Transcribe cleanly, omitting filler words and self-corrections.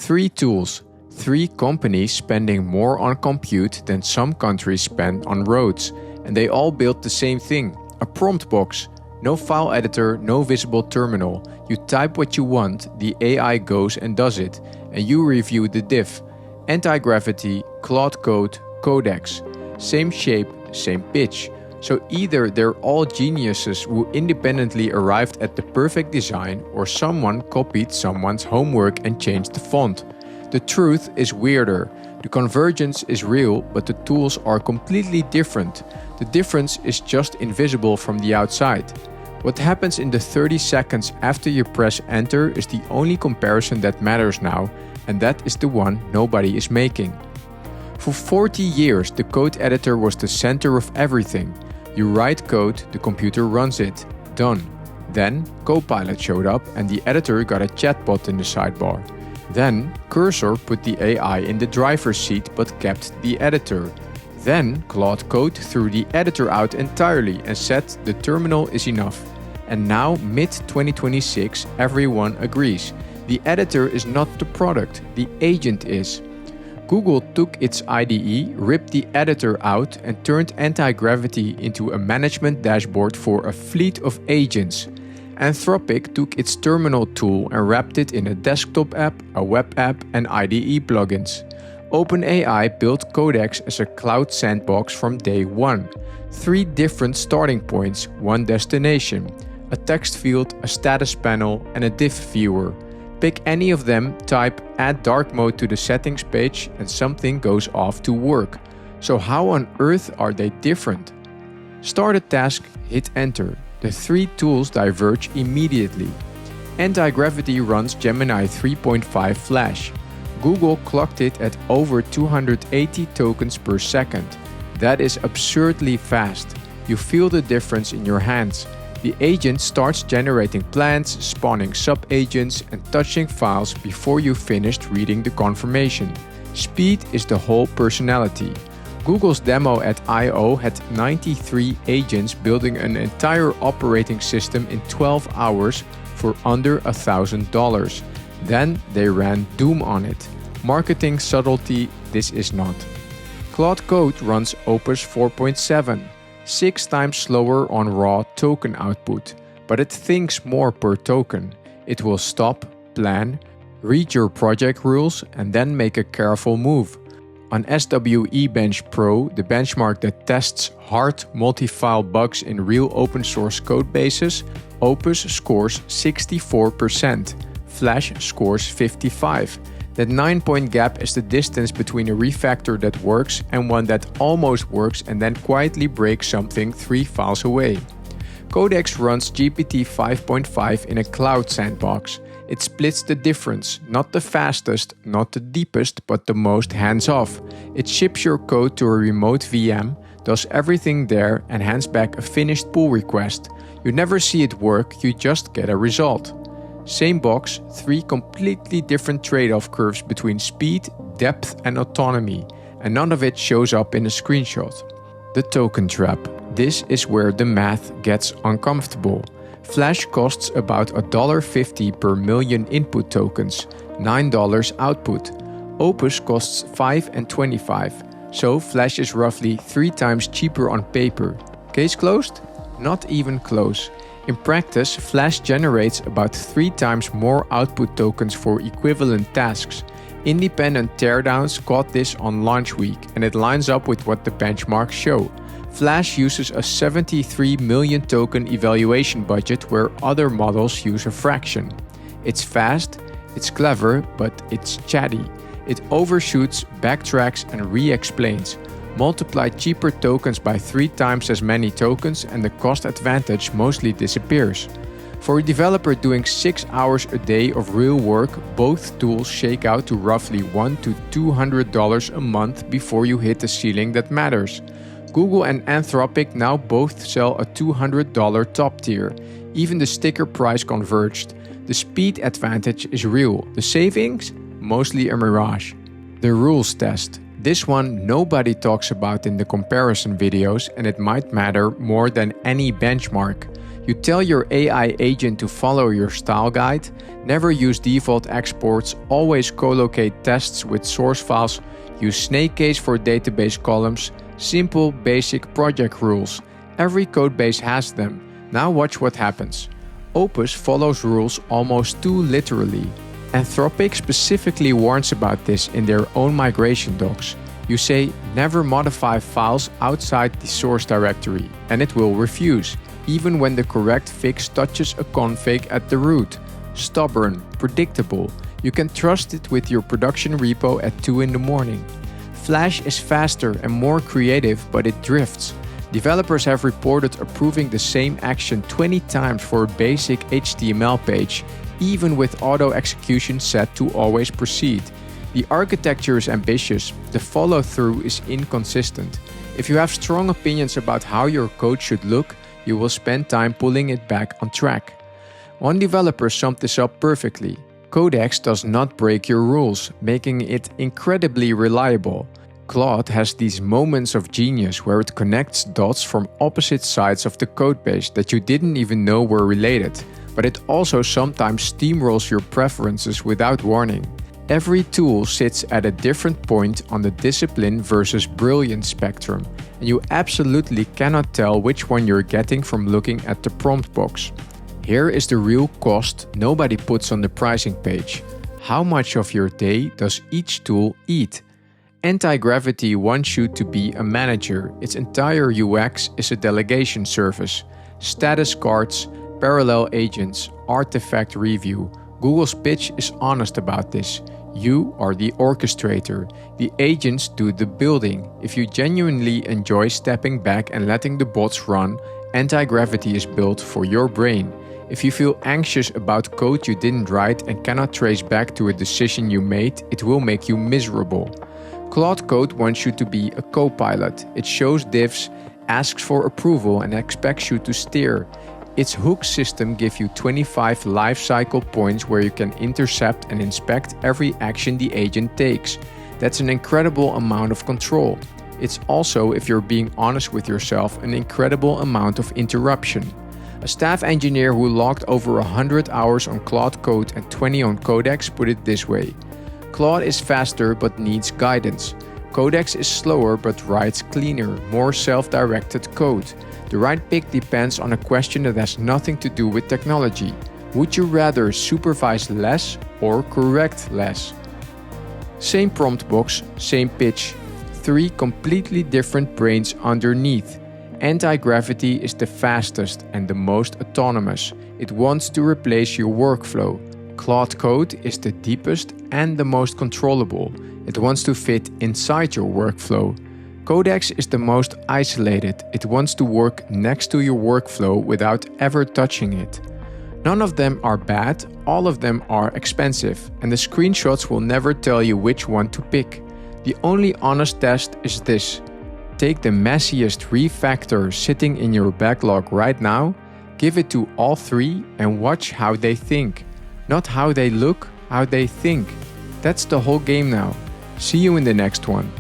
3 tools, 3 companies spending more on compute than some countries spend on roads, and they all built the same thing, a prompt box. No file editor, no visible terminal. You type what you want, the AI goes and does it, and you review the diff. Antigravity, Claude Code, Codex. Same shape, same pitch. So either they're all geniuses who independently arrived at the perfect design, or someone copied someone's homework and changed the font. The truth is weirder. The convergence is real, but the tools are completely different. The difference is just invisible from the outside. What happens in the 30 seconds after you press enter is the only comparison that matters now, and that is the one nobody is making. For 40 years, the code editor was the center of everything. You write code, the computer runs it. Done. Then, Copilot showed up and the editor got a chatbot in the sidebar. Then, Cursor put the AI in the driver's seat but kept the editor. Then, Claude Code threw the editor out entirely and said the terminal is enough. And now, mid-2026, everyone agrees. The editor is not the product, the agent is. Google took its IDE, ripped the editor out and turned Antigravity into a management dashboard for a fleet of agents. Anthropic took its terminal tool and wrapped it in a desktop app, a web app and IDE plugins. OpenAI built Codex as a cloud sandbox from day one. 3 different starting points, 1 destination. A text field, a status panel and a diff viewer. Pick any of them, type add dark mode to the settings page and something goes off to work. So how on earth are they different? Start a task, hit enter. The 3 tools diverge immediately. Antigravity runs Gemini 3.5 Flash. Google clocked it at over 280 tokens per second. That is absurdly fast. You feel the difference in your hands. The agent starts generating plans, spawning sub-agents and touching files before you finished reading the confirmation. Speed is the whole personality. Google's demo at I/O had 93 agents building an entire operating system in 12 hours for under $1,000. Then they ran Doom on it. Marketing subtlety, this is not. Claude Code runs Opus 4.7. 6 times slower on raw token output, but it thinks more per token. It will stop, plan, read your project rules and then make a careful move. On SWE Bench Pro, the benchmark that tests hard multi-file bugs in real open source code bases, Opus scores 64%, Flash scores 55%. That 9-point gap is the distance between a refactor that works and one that almost works and then quietly breaks something 3 files away. Codex runs GPT 5.5 in a cloud sandbox. It splits the difference, not the fastest, not the deepest, but the most hands-off. It ships your code to a remote VM, does everything there and hands back a finished pull request. You never see it work, you just get a result. Same box, 3 completely different trade-off curves between speed, depth and autonomy, and none of it shows up in a screenshot. The token trap. This is where the math gets uncomfortable. Flash costs about $1.50 per million input tokens, $9 output. Opus costs $5 and $25, so Flash is roughly 3 times cheaper on paper. Case closed? Not even close. In practice, Flash generates about 3 times more output tokens for equivalent tasks. Independent teardowns caught this on launch week, and it lines up with what the benchmarks show. Flash uses a 73 million token evaluation budget where other models use a fraction. It's fast, it's clever, but it's chatty. It overshoots, backtracks and re-explains. Multiply cheaper tokens by 3 times as many tokens and the cost advantage mostly disappears. For a developer doing 6 hours a day of real work, both tools shake out to roughly $100 to $200 a month before you hit the ceiling that matters. Google and Anthropic now both sell a $200 top tier. Even the sticker price converged. The speed advantage is real. The savings? Mostly a mirage. The rules test. This one nobody talks about in the comparison videos and it might matter more than any benchmark. You tell your AI agent to follow your style guide, never use default exports, always co-locate tests with source files, use snake case for database columns, simple basic project rules. Every codebase has them. Now watch what happens. Opus follows rules almost too literally. Anthropic specifically warns about this in their own migration docs. You say, never modify files outside the source directory, and it will refuse, even when the correct fix touches a config at the root. Stubborn, predictable. You can trust it with your production repo at 2 in the morning. Flash is faster and more creative, but it drifts. Developers have reported approving the same action 20 times for a basic HTML page, even with auto execution set to always proceed. The architecture is ambitious, the follow-through is inconsistent. If you have strong opinions about how your code should look, you will spend time pulling it back on track. One developer summed this up perfectly. Codex does not break your rules, making it incredibly reliable. Claude has these moments of genius where it connects dots from opposite sides of the codebase that you didn't even know were related, but it also sometimes steamrolls your preferences without warning. Every tool sits at a different point on the discipline versus brilliance spectrum, and you absolutely cannot tell which one you're getting from looking at the prompt box. Here is the real cost nobody puts on the pricing page. How much of your day does each tool eat? Antigravity wants you to be a manager. Its entire UX is a delegation service. Status cards, parallel agents, artifact review. Google's pitch is honest about this. You are the orchestrator. The agents do the building. If you genuinely enjoy stepping back and letting the bots run, Antigravity is built for your brain. If you feel anxious about code you didn't write and cannot trace back to a decision you made, it will make you miserable. Claude Code wants you to be a co-pilot. It shows diffs, asks for approval and expects you to steer. Its hook system gives you 25 lifecycle points where you can intercept and inspect every action the agent takes. That's an incredible amount of control. It's also, if you're being honest with yourself, an incredible amount of interruption. A staff engineer who logged over 100 hours on Claude Code and 20 on Codex put it this way. Claude is faster but needs guidance. Codex is slower but writes cleaner, more self-directed code. The right pick depends on a question that has nothing to do with technology. Would you rather supervise less or correct less? Same prompt box, same pitch. 3 completely different brains underneath. Antigravity is the fastest and the most autonomous. It wants to replace your workflow. Claude Code is the deepest and the most controllable. It wants to fit inside your workflow. Codex is the most isolated. It wants to work next to your workflow without ever touching it. None of them are bad, all of them are expensive, and the screenshots will never tell you which one to pick. The only honest test is this. Take the messiest refactor sitting in your backlog right now, give it to all 3 and watch how they think. Not how they look, how they think. That's the whole game now. See you in the next one.